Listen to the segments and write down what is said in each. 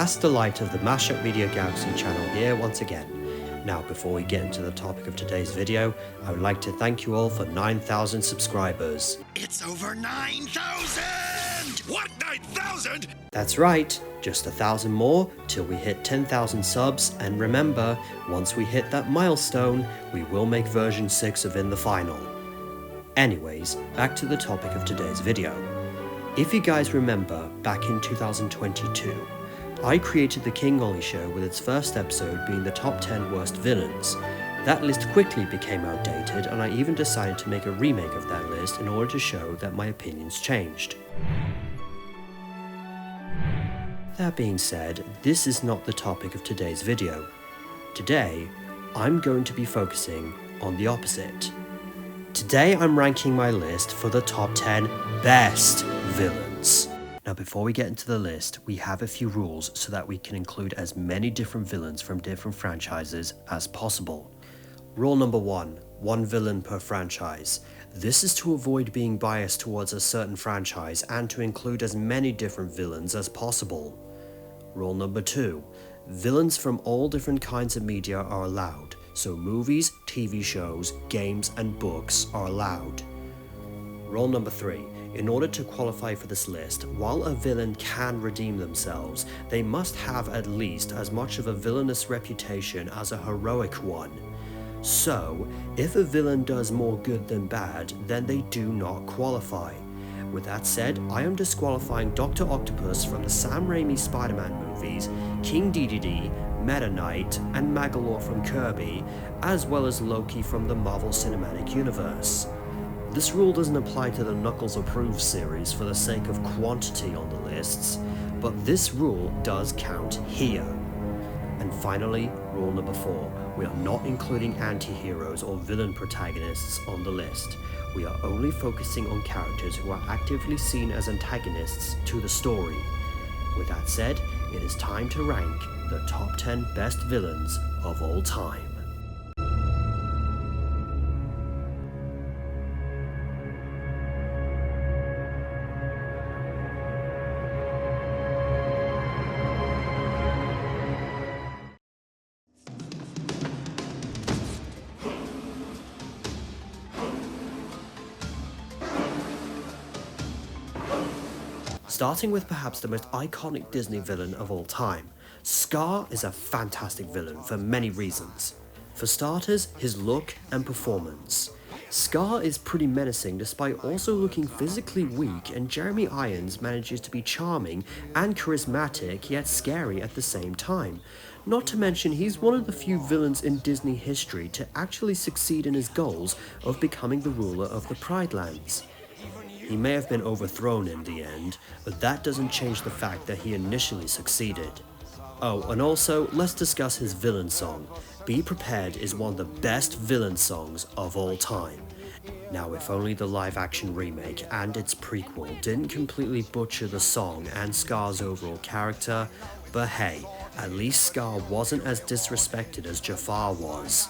Ask the Light of the Mashup Media Galaxy channel here once again. Now, before we get into the topic of today's video, I would like to thank you all for 9,000 subscribers. It's over 9,000! What, 9,000? That's right, just 1,000 more till we hit 10,000 subs, and remember, once we hit that milestone, we will make version 6 of In the Final. Anyways, back to the topic of today's video. If you guys remember, back in 2022, I created the King Ollie Show with its first episode being the top 10 worst villains. That list quickly became outdated, and I even decided to make a remake of that list in order to show that my opinions changed. That being said, this is not the topic of today's video. Today, I'm going to be focusing on the opposite. Today I'm ranking my list for the top 10 best villains. Now, before we get into the list, we have a few rules so that we can include as many different villains from different franchises as possible. Rule number 1, one villain per franchise. This is to avoid being biased towards a certain franchise and to include as many different villains as possible. Rule number 2, villains from all different kinds of media are allowed, so movies, TV shows, games, and books are allowed. Rule number 3, in order to qualify for this list, while a villain can redeem themselves, they must have at least as much of a villainous reputation as a heroic one. So, if a villain does more good than bad, then they do not qualify. With that said, I am disqualifying Dr. Octopus from the Sam Raimi Spider-Man movies, King Dedede, Meta Knight, and Magolor from Kirby, as well as Loki from the Marvel Cinematic Universe. This rule doesn't apply to the Knuckles Approved series for the sake of quantity on the lists, but this rule does count here. And finally, rule number 4, we are not including anti-heroes or villain protagonists on the list. We are only focusing on characters who are actively seen as antagonists to the story. With that said, it is time to rank the top 10 best villains of all time. Starting with perhaps the most iconic Disney villain of all time, Scar is a fantastic villain for many reasons. For starters, his look and performance. Scar is pretty menacing despite also looking physically weak, and Jeremy Irons manages to be charming and charismatic yet scary at the same time. Not to mention, he's one of the few villains in Disney history to actually succeed in his goals of becoming the ruler of the Pride Lands. He may have been overthrown in the end, but that doesn't change the fact that he initially succeeded. Oh, and also, let's discuss his villain song. Be Prepared is one of the best villain songs of all time. Now, if only the live-action remake and its prequel didn't completely butcher the song and Scar's overall character, but hey, at least Scar wasn't as disrespected as Jafar was.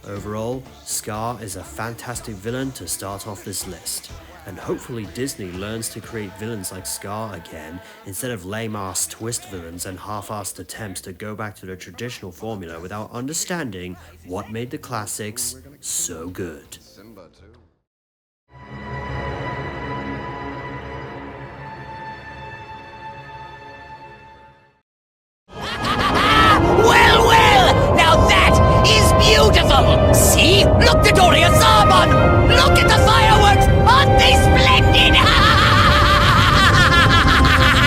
Overall, Scar is a fantastic villain to start off this list. And hopefully Disney learns to create villains like Scar again, instead of lame-ass twist villains and half-assed attempts to go back to the traditional formula without understanding what made the classics so good. Well, now that is beautiful! See? Look, Dodoria Zarmon! Look at the fireworks! Aren't they splendid?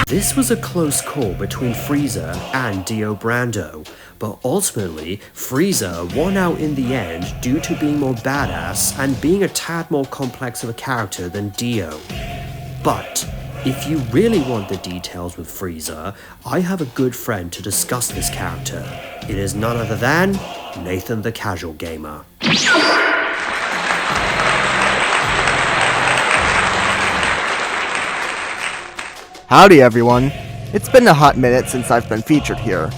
This was a close call between Frieza and Dio Brando, but ultimately, Frieza won out in the end due to being more badass and being a tad more complex of a character than Dio. But if you really want the details with Frieza, I have a good friend to discuss this character. It is none other than Nathan the Casual Gamer. Howdy everyone, it's been a hot minute since I've been featured here.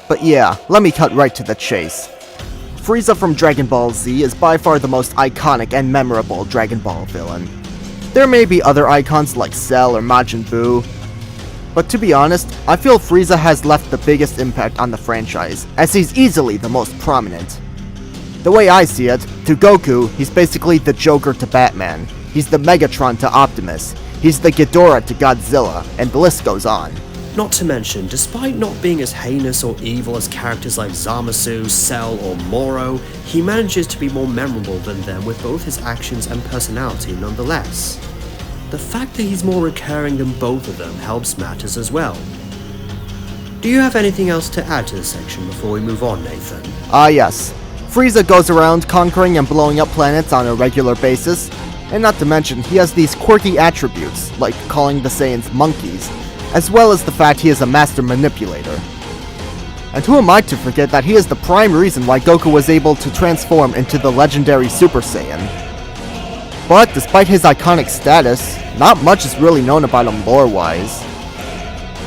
But yeah, let me cut right to the chase. Frieza from Dragon Ball Z is by far the most iconic and memorable Dragon Ball villain. There may be other icons like Cell or Majin Buu, But to be honest, I feel Frieza has left the biggest impact on the franchise, as he's easily the most prominent. The way I see it, to Goku, he's basically the Joker to Batman. He's the Megatron to Optimus. He's the Ghidorah to Godzilla, and the list goes on. Not to mention, despite not being as heinous or evil as characters like Zamasu, Cell, or Moro, he manages to be more memorable than them with both his actions and personality nonetheless. The fact that he's more recurring than both of them helps matters as well. Do you have anything else to add to this section before we move on, Nathan? Yes. Frieza goes around conquering and blowing up planets on a regular basis, and not to mention, he has these quirky attributes, like calling the Saiyans monkeys, as well as the fact he is a master manipulator. And who am I to forget that he is the prime reason why Goku was able to transform into the legendary Super Saiyan. But despite his iconic status, not much is really known about him lore-wise.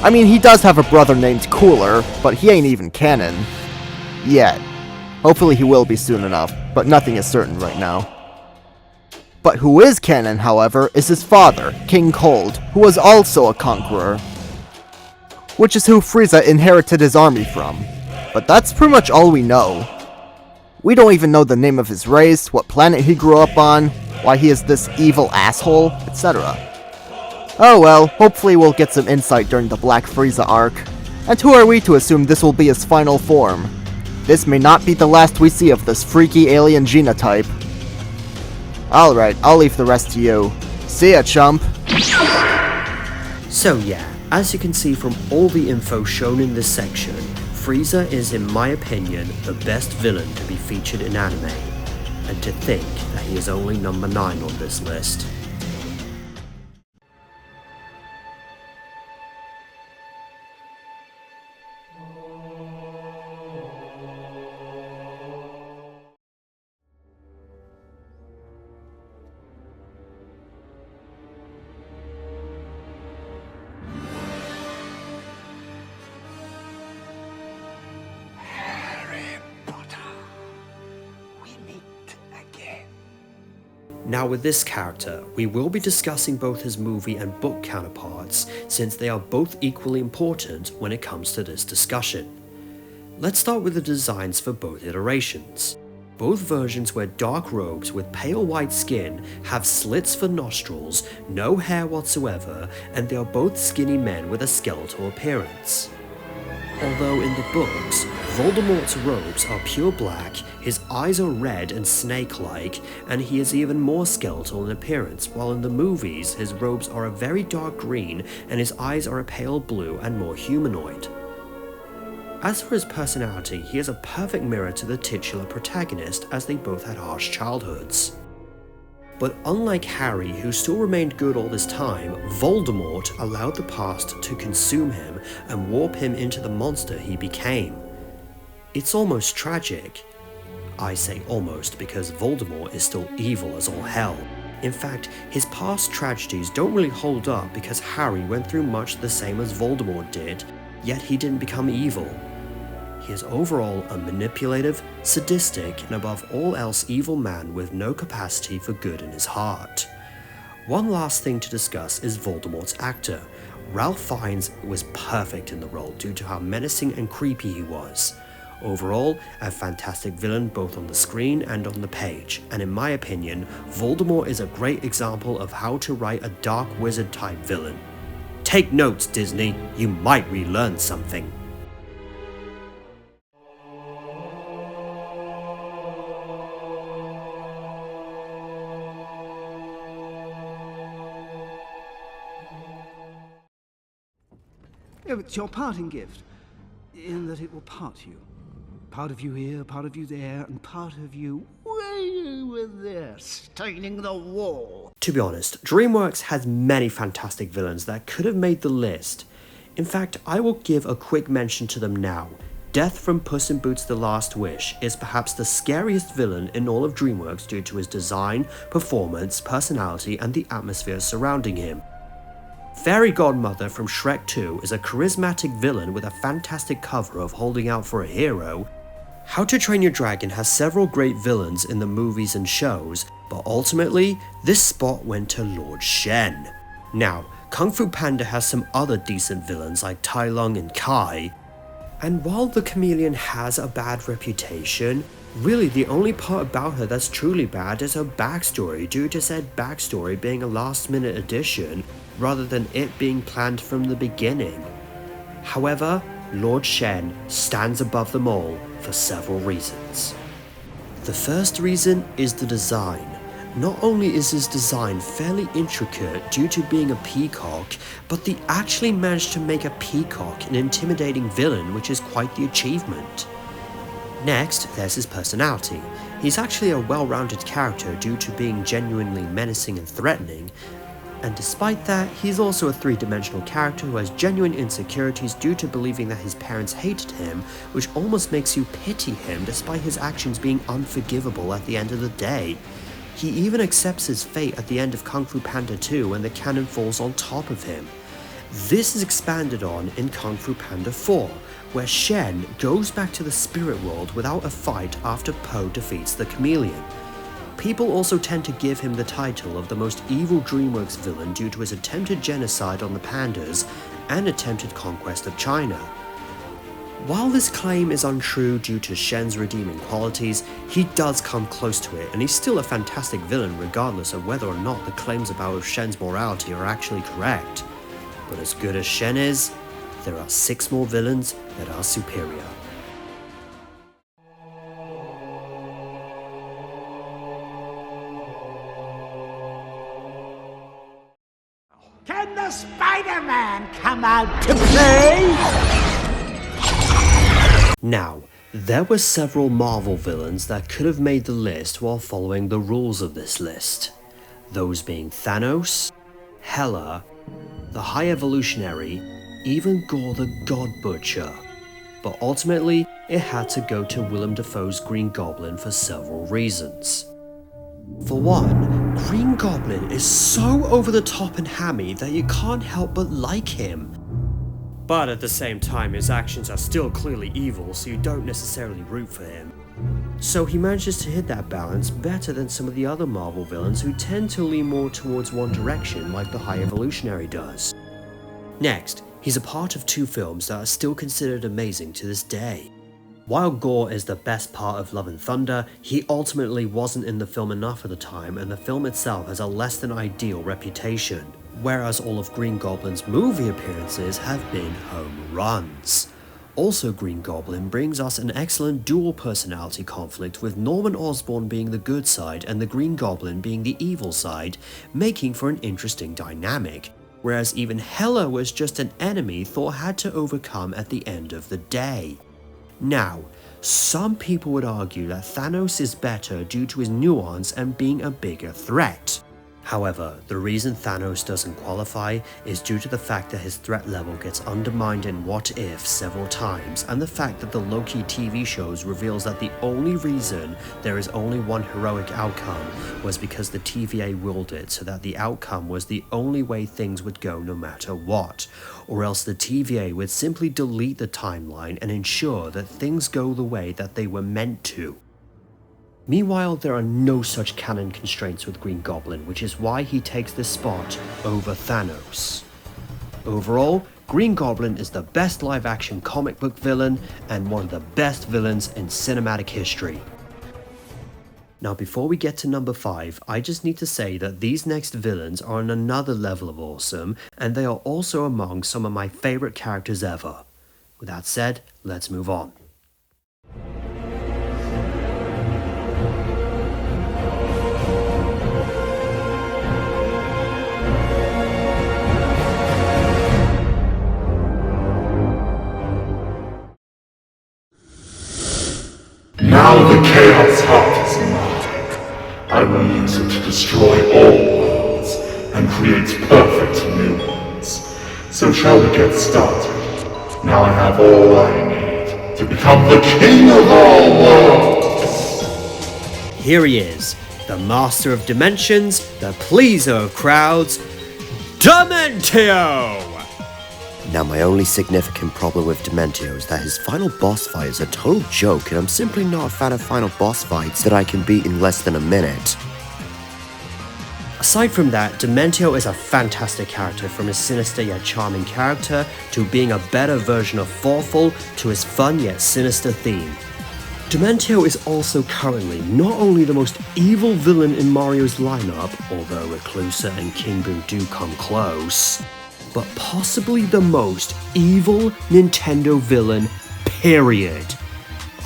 I mean, he does have a brother named Cooler, but he ain't even canon. Yet. Hopefully he will be soon enough, but nothing is certain right now. But who is canon, however, is his father, King Cold, who was also a conqueror. Which is who Frieza inherited his army from. But that's pretty much all we know. We don't even know the name of his race, what planet he grew up on, why he is this evil asshole, etc. Oh well, hopefully we'll get some insight during the Black Frieza arc. And who are we to assume this will be his final form? This may not be the last we see of this freaky alien genotype. Alright, I'll leave the rest to you. See ya, chump! So yeah, as you can see from all the info shown in this section, Frieza is, in my opinion, the best villain to be featured in anime. And to think that he is only number 9 on this list. Now with this character, we will be discussing both his movie and book counterparts, since they are both equally important when it comes to this discussion. Let's start with the designs for both iterations. Both versions wear dark robes with pale white skin, have slits for nostrils, no hair whatsoever, and they are both skinny men with a skeletal appearance. Although in the books, Voldemort's robes are pure black, his eyes are red and snake-like, and he is even more skeletal in appearance, while in the movies his robes are a very dark green and his eyes are a pale blue and more humanoid. As for his personality, he is a perfect mirror to the titular protagonist, as they both had harsh childhoods. But unlike Harry, who still remained good all this time, Voldemort allowed the past to consume him and warp him into the monster he became. It's almost tragic. I say almost because Voldemort is still evil as all hell. In fact, his past tragedies don't really hold up because Harry went through much the same as Voldemort did, yet he didn't become evil. He is overall a manipulative, sadistic, and above all else evil man with no capacity for good in his heart. One last thing to discuss is Voldemort's actor. Ralph Fiennes was perfect in the role due to how menacing and creepy he was. Overall, a fantastic villain both on the screen and on the page, and in my opinion, Voldemort is a great example of how to write a dark wizard type villain. Take notes, Disney, you might relearn something. It's your parting gift, in that it will part you. Part of you here, part of you there, and part of you way over there, staining the wall. To be honest, DreamWorks has many fantastic villains that could have made the list. In fact, I will give a quick mention to them now. Death from Puss in Boots: The Last Wish is perhaps the scariest villain in all of DreamWorks due to his design, performance, personality, and the atmosphere surrounding him. Fairy Godmother from Shrek 2 is a charismatic villain with a fantastic cover of holding out for a hero. How to Train Your Dragon has several great villains in the movies and shows, but ultimately, this spot went to Lord Shen. Now, Kung Fu Panda has some other decent villains like Tai Lung and Kai, and while the chameleon has a bad reputation, really the only part about her that's truly bad is her backstory, due to said backstory being a last-minute addition rather than it being planned from the beginning. However, Lord Shen stands above them all for several reasons. The first reason is the design. Not only is his design fairly intricate due to being a peacock, but they actually managed to make a peacock an intimidating villain, which is quite the achievement. Next, there's his personality. He's actually a well-rounded character due to being genuinely menacing and threatening, and despite that, he's also a three-dimensional character who has genuine insecurities due to believing that his parents hated him, which almost makes you pity him despite his actions being unforgivable at the end of the day. He even accepts his fate at the end of Kung Fu Panda 2 when the cannon falls on top of him. This is expanded on in Kung Fu Panda 4, where Shen goes back to the spirit world without a fight after Po defeats the chameleon. People also tend to give him the title of the most evil DreamWorks villain due to his attempted genocide on the pandas and attempted conquest of China. While this claim is untrue due to Shen's redeeming qualities, he does come close to it, and he's still a fantastic villain regardless of whether or not the claims about Shen's morality are actually correct. But as good as Shen is, there are 6 more villains that are superior. Can the Spider-Man come out to play? Now, there were several Marvel villains that could have made the list while following the rules of this list. Those being Thanos, Hela, the High Evolutionary, even Gore the God Butcher. But ultimately, it had to go to Willem Dafoe's Green Goblin for several reasons. For one, Green Goblin is so over the top and hammy that you can't help but like him. But at the same time, his actions are still clearly evil, so you don't necessarily root for him. So he manages to hit that balance better than some of the other Marvel villains who tend to lean more towards one direction like the High Evolutionary does. Next, he's a part of 2 films that are still considered amazing to this day. While Gore is the best part of Love and Thunder, he ultimately wasn't in the film enough at the time, and the film itself has a less than ideal reputation, whereas all of Green Goblin's movie appearances have been home runs. Also, Green Goblin brings us an excellent dual personality conflict, with Norman Osborn being the good side and the Green Goblin being the evil side, making for an interesting dynamic, whereas even Hela was just an enemy Thor had to overcome at the end of the day. Now, some people would argue that Thanos is better due to his nuance and being a bigger threat. However, the reason Thanos doesn't qualify is due to the fact that his threat level gets undermined in What If several times, and the fact that the Loki TV shows reveals that the only reason there is only one heroic outcome was because the TVA willed it so that the outcome was the only way things would go no matter what, or else the TVA would simply delete the timeline and ensure that things go the way that they were meant to. Meanwhile, there are no such canon constraints with Green Goblin, which is why he takes this spot over Thanos. Overall, Green Goblin is the best live-action comic book villain and one of the best villains in cinematic history. Now, before we get to number 5, I just need to say that these next villains are on another level of awesome, and they are also among some of my favorite characters ever. With that said, let's move on. Now the Chaos Heart is mine. I will use it to destroy all worlds and create perfect new ones. So shall we get started? Now I have all I need to become the king of all worlds. Here he is, the master of dimensions, the pleaser of crowds, Dementio! Now, my only significant problem with Dementio is that his final boss fight is a total joke, and I'm simply not a fan of final boss fights that I can beat in less than a minute. Aside from that, Demeno is a fantastic character, from his sinister yet charming character to being a better version of Thoughtful to his fun yet sinister theme. Demeno is also currently not only the most evil villain in Mario's lineup, although Reclusa and King Boo do come close, but possibly the most evil Nintendo villain, period.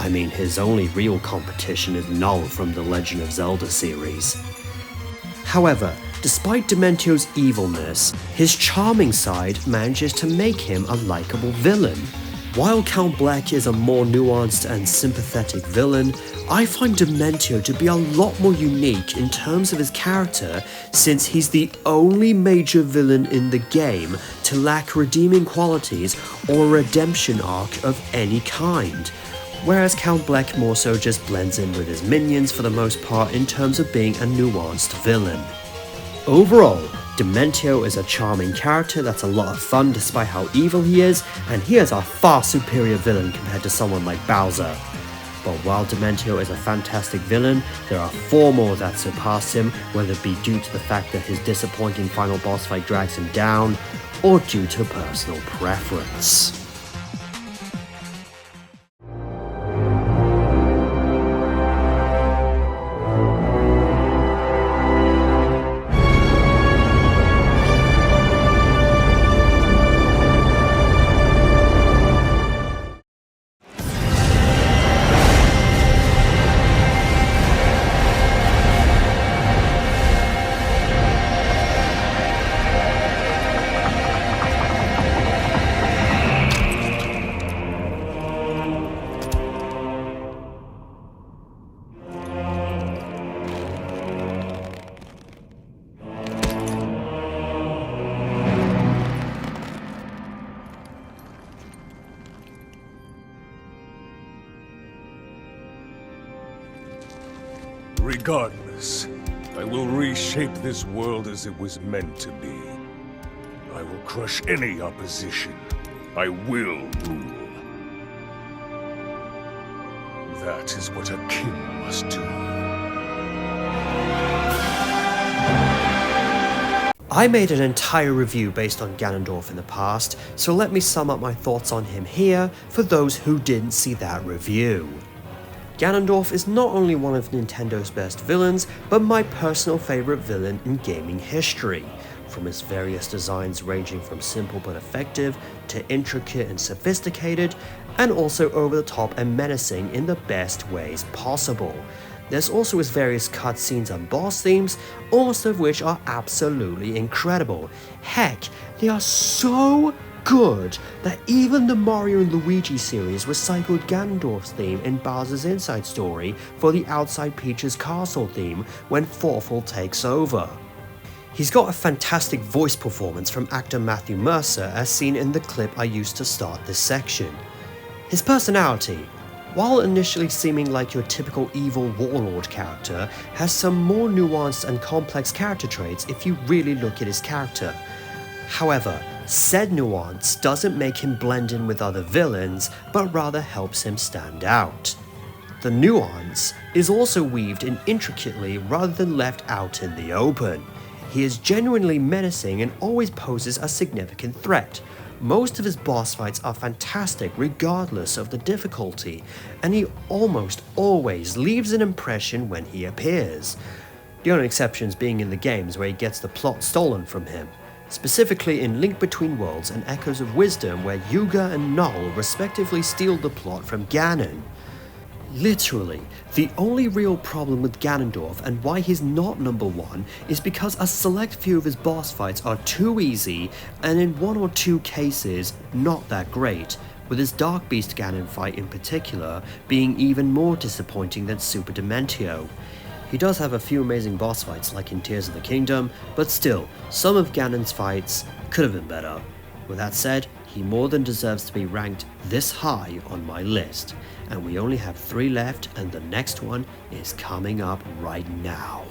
I mean, his only real competition is Null from the Legend of Zelda series. However, despite Demeno's evilness, his charming side manages to make him a likable villain. While Count Bleck is a more nuanced and sympathetic villain, I find Demeno to be a lot more unique in terms of his character, since he's the only major villain in the game to lack redeeming qualities or a redemption arc of any kind, whereas Count Bleck more so just blends in with his minions for the most part in terms of being a nuanced villain. Overall, Demeno is a charming character that's a lot of fun despite how evil he is, and he is a far superior villain compared to someone like Bowser. But while Demeno is a fantastic villain, there are 4 more that surpass him, whether it be due to the fact that his disappointing final boss fight drags him down, or due to personal preference. Regardless, I will reshape this world as it was meant to be. I will crush any opposition. I will rule. That is what a king must do. I made an entire review based on Ganondorf in the past, so let me sum up my thoughts on him here for those who didn't see that review. Ganondorf is not only one of Nintendo's best villains, but my personal favorite villain in gaming history, from his various designs ranging from simple but effective to intricate and sophisticated, and also over the top and menacing in the best ways possible. There's also his various cutscenes and boss themes, most of which are absolutely incredible. Heck, they are so good that even the Mario and Luigi series recycled Ganondorf's theme in Bowser's Inside Story for the Outside Peach's Castle theme when Thoughtful takes over. He's got a fantastic voice performance from actor Matthew Mercer, as seen in the clip I used to start this section. His personality, while initially seeming like your typical evil warlord character, has some more nuanced and complex character traits if you really look at his character. However, said nuance doesn't make him blend in with other villains, but rather helps him stand out. The nuance is also weaved in intricately rather than left out in the open. He is genuinely menacing and always poses a significant threat. Most of his boss fights are fantastic regardless of the difficulty, and he almost always leaves an impression when he appears. The only exceptions being in the games where he gets the plot stolen from him. Specifically in Link Between Worlds and Echoes of Wisdom, where Yuga and Null respectively steal the plot from Ganon. Literally, the only real problem with Ganondorf and why he's not number 1 is because a select few of his boss fights are too easy, and in 1 or 2 cases, not that great, with his Dark Beast Ganon fight in particular being even more disappointing than Super Demento. He does have a few amazing boss fights like in Tears of the Kingdom, but still, some of Ganon's fights could have been better. With that said, he more than deserves to be ranked this high on my list, and we only have 3 left, and the next one is coming up right now.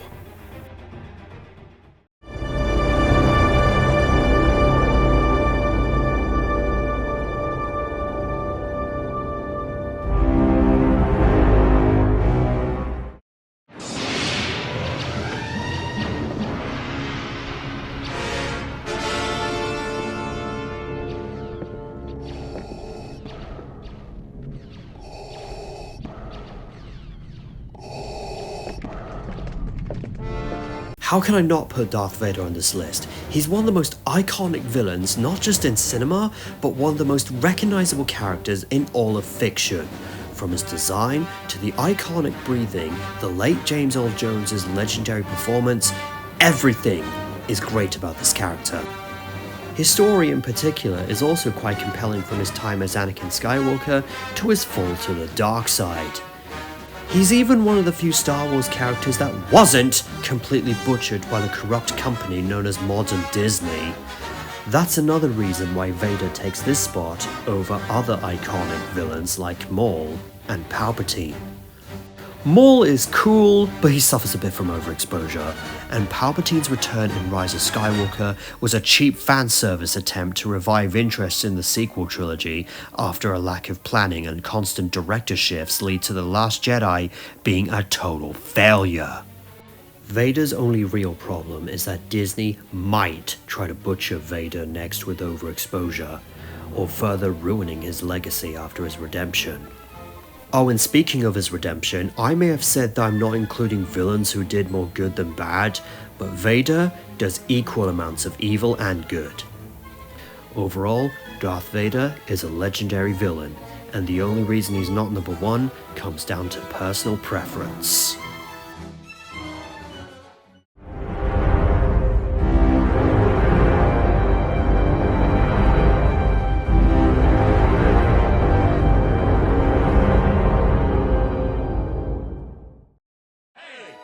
How can I not put Darth Vader on this list? He's one of the most iconic villains, not just in cinema, but one of the most recognizable characters in all of fiction. From his design to the iconic breathing, the late James Earl Jones's legendary performance, everything is great about this character. His story in particular is also quite compelling, from his time as Anakin Skywalker to his fall to the dark side. He's even one of the few Star Wars characters that wasn't completely butchered by the corrupt company known as modern Disney. That's another reason why Vader takes this spot over other iconic villains like Maul and Palpatine. Maul is cool, but he suffers a bit from overexposure, and Palpatine's return in Rise of Skywalker was a cheap fan service attempt to revive interest in the sequel trilogy after a lack of planning and constant director shifts lead to The Last Jedi being a total failure. Vader's only real problem is that Disney might try to butcher Vader next with overexposure, or further ruining his legacy after his redemption. Oh, and speaking of his redemption, I may have said that I'm not including villains who did more good than bad, but Vader does equal amounts of evil and good. Overall, Darth Vader is a legendary villain, and the only reason he's not number one comes down to personal preference.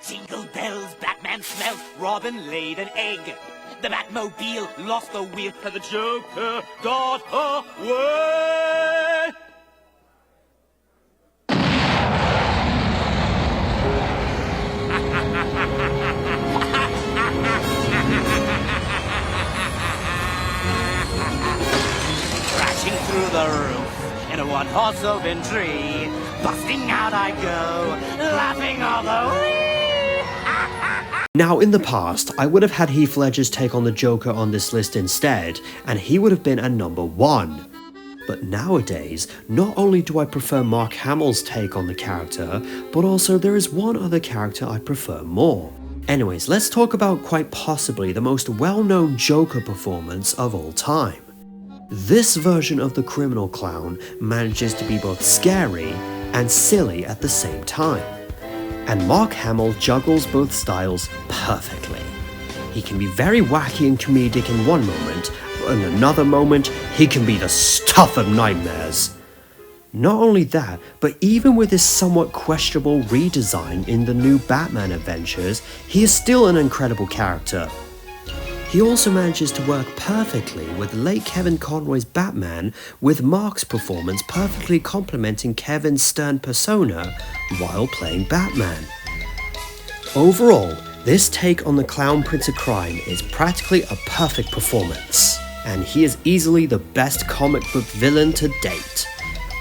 Jingle bells, Batman smelt, Robin laid an egg. The Batmobile lost the wheel, and the Joker got away. Crashing through the roof in a one-horse open tree. Busting out I go, laughing all the way. Now, in the past, I would have had Heath Ledger's take on the Joker on this list instead, and he would have been at number 1. But nowadays, not only do I prefer Mark Hamill's take on the character, but also there is one other character I prefer more. Anyways, let's talk about quite possibly the most well-known Joker performance of all time. This version of the criminal clown manages to be both scary and silly at the same time. And Mark Hamill juggles both styles perfectly. He can be very wacky and comedic in one moment, but in another moment, he can be the stuff of nightmares. Not only that, but even with his somewhat questionable redesign in the new Batman adventures, he is still an incredible character. He also manages to work perfectly with late Kevin Conroy's Batman, with Mark's performance perfectly complementing Kevin's stern persona while playing Batman. Overall, this take on the Clown Prince of Crime is practically a perfect performance, and he is easily the best comic book villain to date.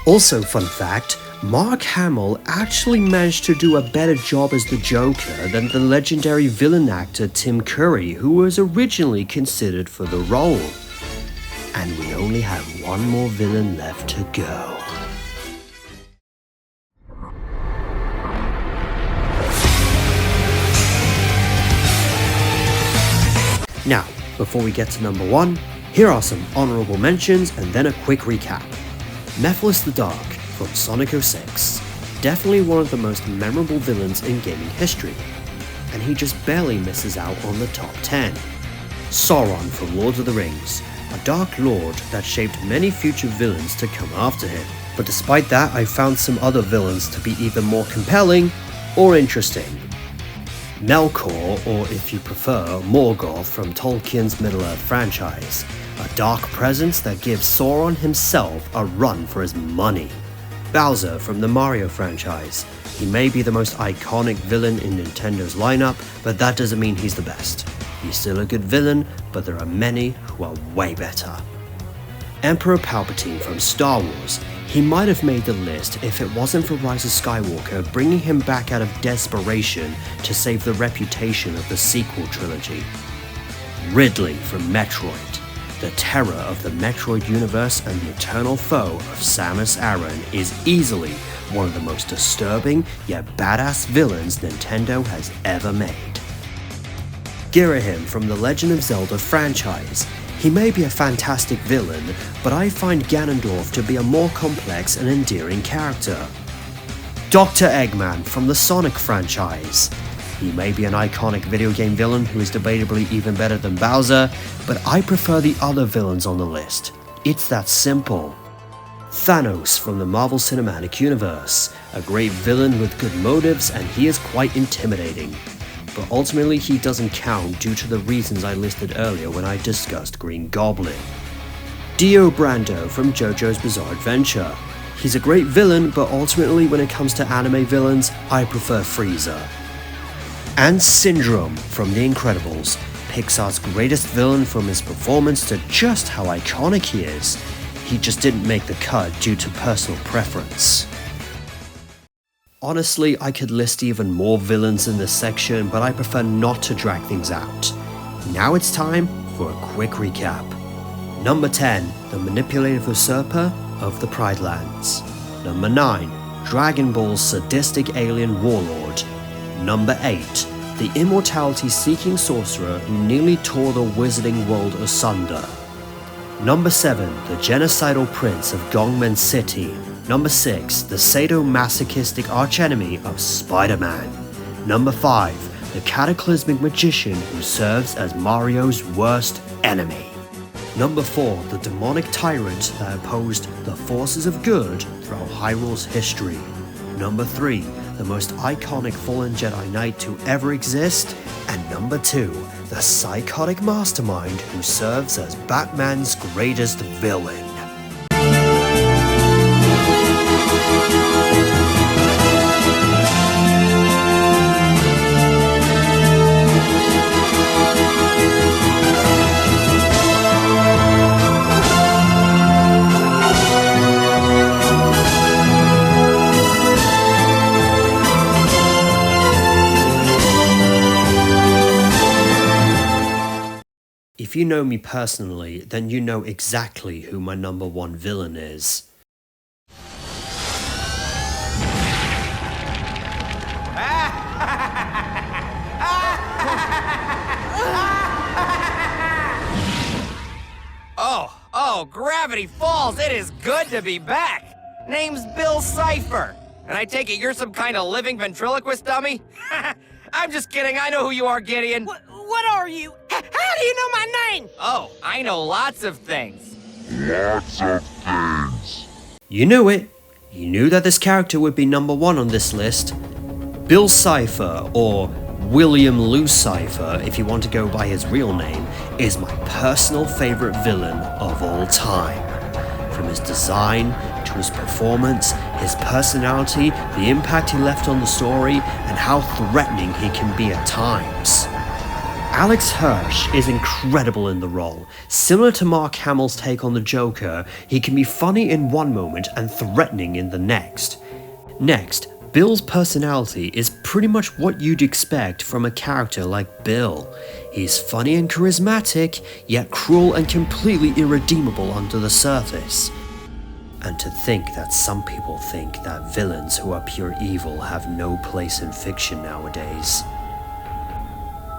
Also, fun fact, Mark Hamill actually managed to do a better job as the Joker than the legendary villain actor Tim Curry, who was originally considered for the role. And we only have one more villain left to go. Now, before we get to number 1, here are some honorable mentions and then a quick recap. Mephiles the Dark from Sonic 06, definitely one of the most memorable villains in gaming history, and he just barely misses out on the top 10. Sauron from Lord of the Rings, a dark lord that shaped many future villains to come after him, but despite that I found some other villains to be either more compelling or interesting. Melkor, or if you prefer, Morgoth from Tolkien's Middle-earth franchise, a dark presence that gives Sauron himself a run for his money. Bowser from the Mario franchise. He may be the most iconic villain in Nintendo's lineup, but that doesn't mean he's the best. He's still a good villain, but there are many who are way better. Emperor Palpatine from Star Wars. He might have made the list if it wasn't for Rise of Skywalker bringing him back out of desperation to save the reputation of the sequel trilogy. Ridley from Metroid. The terror of the Metroid universe and the eternal foe of Samus Aran is easily one of the most disturbing yet badass villains Nintendo has ever made. Girahim from the Legend of Zelda franchise. He may be a fantastic villain, but I find Ganondorf to be a more complex and endearing character. Dr. Eggman from the Sonic franchise. He may be an iconic video game villain who is debatably even better than Bowser, but I prefer the other villains on the list. It's that simple. Thanos from the Marvel Cinematic Universe. A great villain with good motives, and he is quite intimidating. But ultimately he doesn't count due to the reasons I listed earlier when I discussed Green Goblin. Dio Brando from JoJo's Bizarre Adventure. He's a great villain, but ultimately when it comes to anime villains, I prefer Frieza. And Syndrome from The Incredibles, Pixar's greatest villain from his performance to just how iconic he is. He just didn't make the cut due to personal preference. Honestly, I could list even more villains in this section, but I prefer not to drag things out. Now it's time for a quick recap. Number 10, the manipulative usurper of the Pride Lands. Number 9, Dragon Ball's sadistic alien warlord. Number 8, the immortality-seeking sorcerer who nearly tore the wizarding world asunder. Number 7, the genocidal prince of Gongmen City. Number 6, the sadomasochistic archenemy of Spider-Man. Number 5, the cataclysmic magician who serves as Mario's worst enemy. Number 4, the demonic tyrant that opposed the forces of good throughout Hyrule's history. Number 3, the most iconic fallen Jedi Knight to ever exist. And number 2, the psychotic mastermind who serves as Batman's greatest villain. If you know me personally, then you know exactly who my number 1 villain is. Oh, Gravity Falls, it is good to be back! Name's Bill Cipher, and I take it you're some kind of living ventriloquist dummy? I'm just kidding, I know who you are, Gideon. What are you? How do you know my name? Oh, I know lots of things. Lots of things. You knew it. You knew that this character would be number 1 on this list. Bill Cipher, or William Lou Cipher if you want to go by his real name, is my personal favorite villain of all time. From his design to his performance, his personality, the impact he left on the story, and how threatening he can be at times. Alex Hirsch is incredible in the role. Similar to Mark Hamill's take on the Joker, he can be funny in one moment and threatening in the next. Next, Bill's personality is pretty much what you'd expect from a character like Bill. He's funny and charismatic, yet cruel and completely irredeemable under the surface. And to think that some people think that villains who are pure evil have no place in fiction nowadays.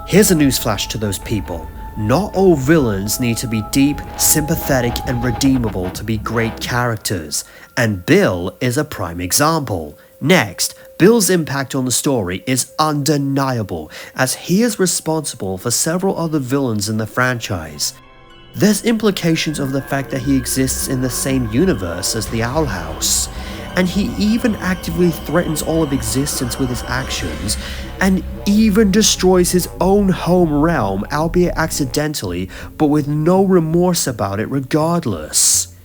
Here's a newsflash to those people. Not all villains need to be deep, sympathetic, and redeemable to be great characters, and Bill is a prime example. Next, Bill's impact on the story is undeniable, as he is responsible for several other villains in the franchise. There's implications of the fact that he exists in the same universe as the Owl House, and he even actively threatens all of existence with his actions, and even destroys his own home realm, albeit accidentally, but with no remorse about it regardless.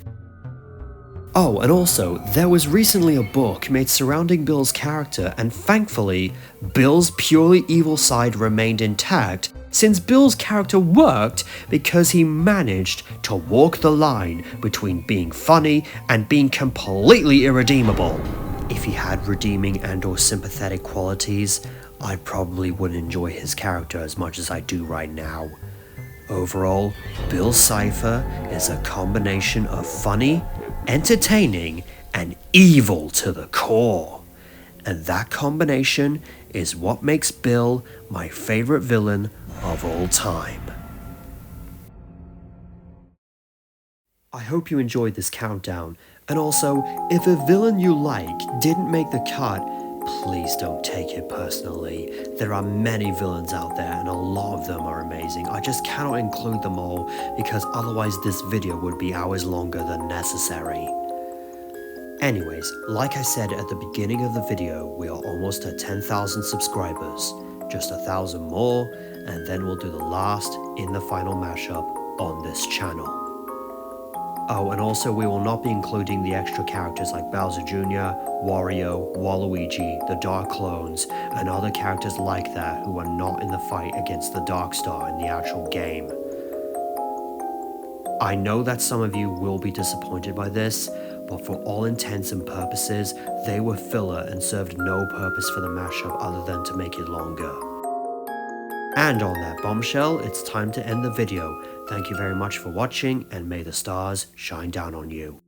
Oh, and also, there was recently a book made surrounding Bill's character, and thankfully, Bill's purely evil side remained intact, since Bill's character worked because he managed to walk the line between being funny and being completely irredeemable. If he had redeeming and/or sympathetic qualities, I probably wouldn't enjoy his character as much as I do right now. Overall, Bill Cipher is a combination of funny, entertaining, and evil to the core. And that combination is what makes Bill my favorite villain of all time. I hope you enjoyed this countdown, and also, if a villain you like didn't make the cut, please don't take it personally. There are many villains out there and a lot of them are amazing. I just cannot include them all because otherwise this video would be hours longer than necessary. Anyways, like I said at the beginning of the video, we are almost at 10,000 subscribers. Just 1,000 more, and then we'll do the last in the final mashup on this channel. Oh, and also we will not be including the extra characters like Bowser Jr., Wario, Waluigi, the Dark Clones, and other characters like that who are not in the fight against the Dark Star in the actual game. I know that some of you will be disappointed by this, but for all intents and purposes, they were filler and served no purpose for the mashup other than to make it longer. And on that bombshell, it's time to end the video. Thank you very much for watching, and may the stars shine down on you.